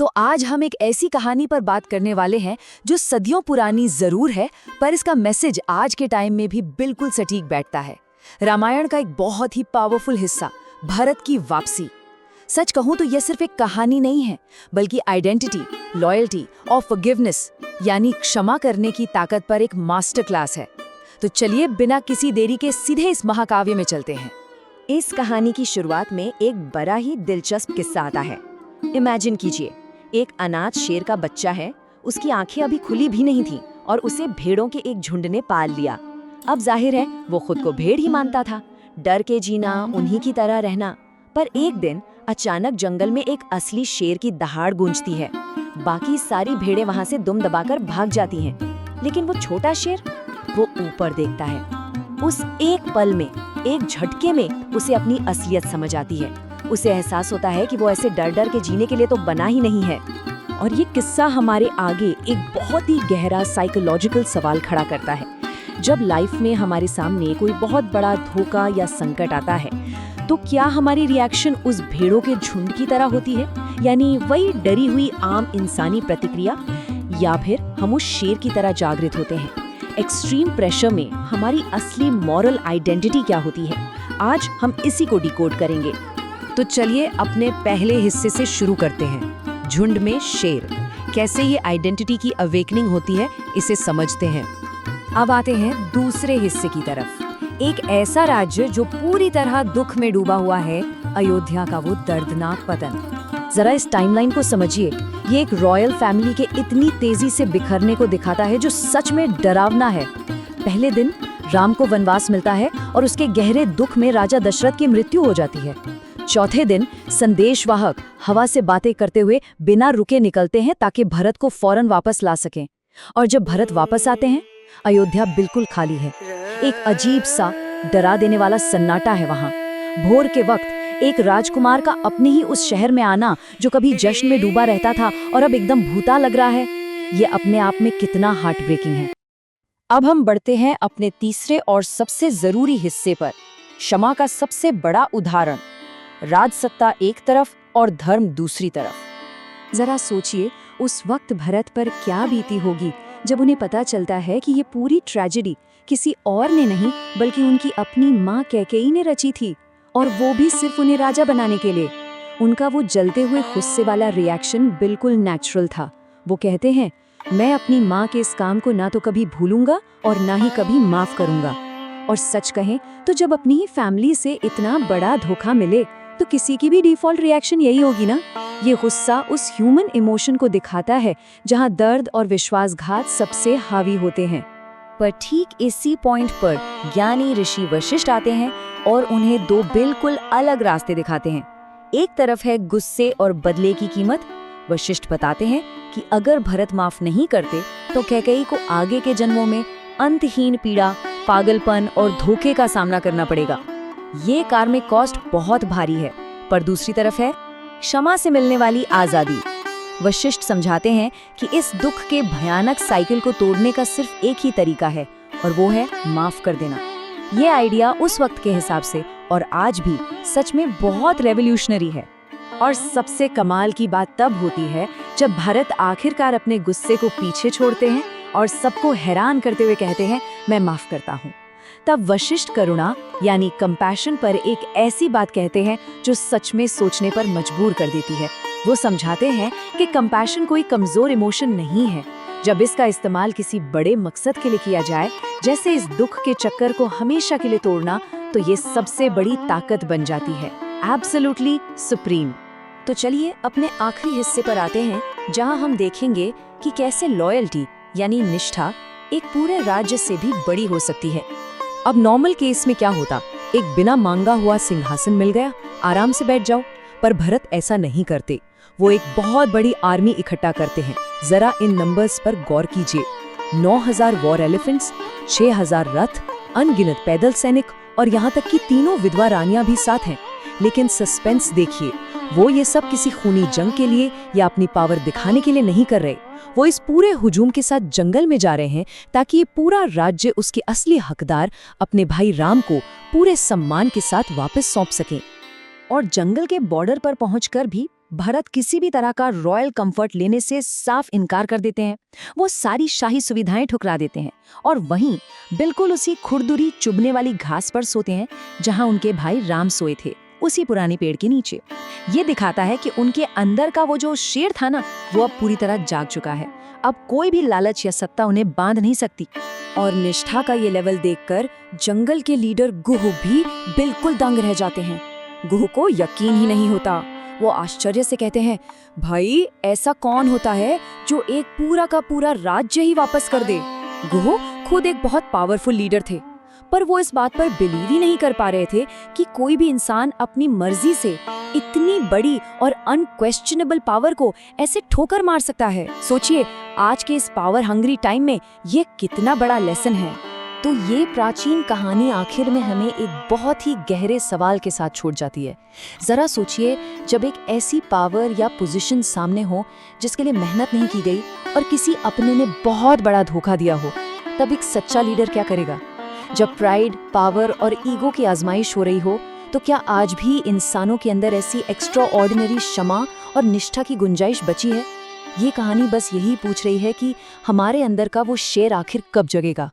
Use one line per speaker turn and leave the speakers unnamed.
तो आज हम एक ऐसी कहानी पर बात करने वाले हैं जो सदियों पुरानी जरूर है, पर इसका मैसेज आज के टाइम में भी बिल्कुल सटीक बैठता है। रामायण का एक बहुत ही पावरफुल हिस्सा, भरत की वापसी। सच कहूं तो यह सिर्फ एक कहानी नहीं है, बल्कि आइडेंटिटी, लॉयल्टी और फॉरगिवनेस यानी क्षमा करने की ताकत पर एक मास्टर क्लास है। तो चलिए बिना किसी देरी के सीधे इस महाकाव्य में चलते हैं।
इस कहानी की शुरुआत में एक बड़ा ही दिलचस्प किस्सा आता है। इमेजिन कीजिए, एक अनाथ शेर का बच्चा है, उसकी आंखें अभी खुली भी नहीं थीं और उसे भेड़ों के एक झुंड ने पाल लिया। अब जाहिर है वो खुद को भेड़ ही मानता था, डर के जीना, उन्हीं की तरह रहना। पर एक दिन अचानक जंगल में एक असली शेर की दहाड़ गूंजती है। बाकी सारी भेड़ें वहां से दुम दबाकर भाग जाती हैं, लेकिन वो छोटा शेर, वो ऊपर देखता है। उस एक पल में, एक झटके में उसे अपनी असलियत समझ आती है। उसे एहसास होता है कि वो ऐसे डर डर के जीने के लिए तो बना ही नहीं है। और ये किस्सा हमारे आगे एक बहुत ही गहरा साइकोलॉजिकल सवाल खड़ा करता है। जब लाइफ में हमारे सामने कोई बहुत बड़ा धोखा या संकट आता है, तो क्या हमारी रिएक्शन उस भेड़ों के झुंड की तरह होती है, यानी वही डरी हुई आम इंसानी प्रतिक्रिया, या फिर हम उस शेर की तरह जागृत होते हैं? एक्सट्रीम प्रेशर में हमारी असली मॉरल आइडेंटिटी क्या होती है? आज हम इसी को डिकोड करेंगे।
तो चलिए अपने पहले हिस्से से शुरू करते हैं। झुंड में शेर, कैसे ये आइडेंटिटी की अवेकनिंग होती है, इसे समझते हैं। अब आते हैं दूसरे हिस्से की तरफ। एक ऐसा राज्य जो पूरी तरह दुख में डूबा हुआ है, अयोध्या का वो दर्दनाक पतन। जरा इस टाइमलाइन को समझिए। ये एक रॉयल फैमिली के इतनी तेजी से बिखरने को दिखाता है जो सच में डरावना है। पहले दिन राम को वनवास मिलता है और उसके गहरे दुख में राजा दशरथ की मृत्यु हो जाती है। चौथे दिन संदेशवाहक हवा से बातें करते हुए बिना रुके निकलते हैं ताकि भरत को फौरन वापस ला सकें। और जब भरत वापस आते हैं, अयोध्या बिल्कुल खाली है। एक अजीब सा डरा देने वाला सन्नाटा है वहां। भोर के वक्त एक राजकुमार का अपने ही उस शहर में आना, जो कभी जश्न में डूबा रहता था और अब एकदम भूता लग रहा है, ये अपने आप में कितना हार्ट ब्रेकिंग है। अब हम बढ़ते हैं अपने तीसरे और सबसे जरूरी हिस्से पर, क्षमा का सबसे बड़ा उदाहरण। राजसत्ता एक तरफ और धर्म दूसरी तरफ। जरा सोचिए उस वक्त भरत पर क्या बीती होगी जब उन्हें पता चलता है कि ये पूरी ट्रेजेडी किसी और ने नहीं बल्कि उनकी अपनी माँ कैकेयी ने रची थी, और वो भी सिर्फ उन्हें राजा बनाने के लिए। उनका वो जलते हुए गुस्से वाला रिएक्शन बिल्कुल नेचुरल था। वो कहते हैं, मैं अपनी माँ के इस काम को ना तो कभी भूलूंगा और ना ही कभी माफ करूंगा। और सच कहें तो जब अपनी ही फैमिली से इतना बड़ा धोखा मिले तो किसी की भी डिफॉल्ट रिएक्शन यही होगी ना। ये गुस्सा उस ह्यूमन इमोशन को दिखाता है जहाँ दर्द और विश्वासघात सबसे हावी होते हैं। पर ठीक इसी पॉइंट पर ज्ञानी ऋषि वशिष्ठ आते हैं और उन्हें दो बिल्कुल अलग रास्ते दिखाते हैं। एक तरफ है गुस्से और बदले की कीमत। वशिष्ठ बताते हैं कि अगर भरत माफ नहीं करते तो कैकेयी को आगे के जन्मों में अंतहीन पीड़ा, पागलपन और धोखे का सामना करना पड़ेगा। ये कार्मिक कॉस्ट बहुत भारी है। पर दूसरी तरफ है क्षमा से मिलने वाली आजादी। वशिष्ठ समझाते हैं कि इस दुख के भयानक साइकिल को तोड़ने का सिर्फ एक ही तरीका है, और वो है माफ कर देना। ये आइडिया उस वक्त के हिसाब से और आज भी सच में बहुत रेवोल्यूशनरी है। और सबसे कमाल की बात तब होती है जब भरत आखिरकार अपने गुस्से को पीछे छोड़ते हैं और सबको हैरान करते हुए कहते हैं, मैं माफ करता हूँ। तब वशिष्ठ करुणा यानी कंपैशन पर एक ऐसी बात कहते हैं जो सच में सोचने पर मजबूर कर देती है। वो समझाते हैं कि कंपैशन कोई कमजोर इमोशन नहीं है, जब इसका इस्तेमाल किसी बड़े मकसद के लिए किया जाए, जैसे इस दुख के चक्कर को हमेशा के लिए तोड़ना, तो ये सबसे बड़ी ताकत बन जाती है। Absolutely supreme. तो चलिए अपने आखिरी हिस्से पर आते हैं, जहां हम देखेंगे कि कैसे लॉयल्टी यानी निष्ठा एक पूरे राज्य से भी बड़ी हो सकती है। अब नॉर्मल केस में क्या होता, एक बिना मांगा हुआ सिंहासन मिल गया, आराम से बैठ जाओ। पर भरत ऐसा नहीं करते। वो एक बहुत बड़ी आर्मी इकट्ठा करते हैं। जरा इन नंबर्स पर गौर कीजिए। 9000 वॉर एलिफेंट्स, 6000 रथ, अनगिनत पैदल सैनिक और यहाँ तक कि 3 विधवा रानियां भी साथ हैं। लेकिन सस्पेंस देखिए, वो ये सब किसी खूनी जंग के लिए या अपनी पावर दिखाने के लिए नहीं कर रहे। वो इस पूरे हुजूम के साथ जंगल में जा रहे हैं ताकि ये पूरा राज्य उसके असली हकदार अपने भाई राम को पूरे सम्मान के साथ वापस सौंप सके। और जंगल के बॉर्डर पर पहुंचकर भी
भरत किसी भी तरह का रॉयल कंफर्ट लेने से साफ इनकार कर देते हैं। वो सारी शाही सुविधाएं ठुकरा देते हैं और वहीं बिल्कुल उसी खुरदुरी चुभने वाली घास पर सोते हैं जहां उनके भाई राम सोए थे, उसी पुरानी पेड़ के नीचे। ये दिखाता है कि उनके अंदर का वो जो शेर था ना, वो अब पूरी तरह जाग चुका है। अब कोई भी लालच या सत्ता उन्हें बांध नहीं सकती।
और निष्ठा का ये लेवल देखकर जंगल के लीडर गुह भी बिल्कुल दंग रह जाते हैं। गुह को यकीन ही नहीं होता। वो आश्चर्य से कहते हैं, भाई ऐसा कौन होता है जो एक पूरा का पूरा राज्य ही वापस कर दे। गुह खुद एक बहुत पावरफुल लीडर थे, पर वो इस बात पर बिलीव ही नहीं कर पा रहे थे कि कोई भी इंसान अपनी मर्जी से इतनी बड़ी और अनक्वेश्चनेबल पावर को ऐसे ठोकर मार सकता है। सोचिए, आज के इस पावर हंग्री टाइम में ये कितना बड़ा लेसन है।
तो ये प्राचीन कहानी आखिर में हमें एक बहुत ही गहरे सवाल के साथ छोड़ जाती है। जरा सोचिए, जब एक ऐसी पावर या पोजीशन सामने हो जिसके लिए मेहनत नहीं की गई और किसी अपने ने बहुत बड़ा धोखा दिया हो, तब एक सच्चा लीडर क्या करेगा? जब प्राइड, पावर और ईगो की आजमाइश हो रही हो, तो क्या आज भी इंसानों के अंदर ऐसी एक्स्ट्रा ऑर्डिनरी क्षमा और निष्ठा की गुंजाइश बची है? ये कहानी बस यही पूछ रही है कि हमारे अंदर का वो शेर आखिर कब जगेगा।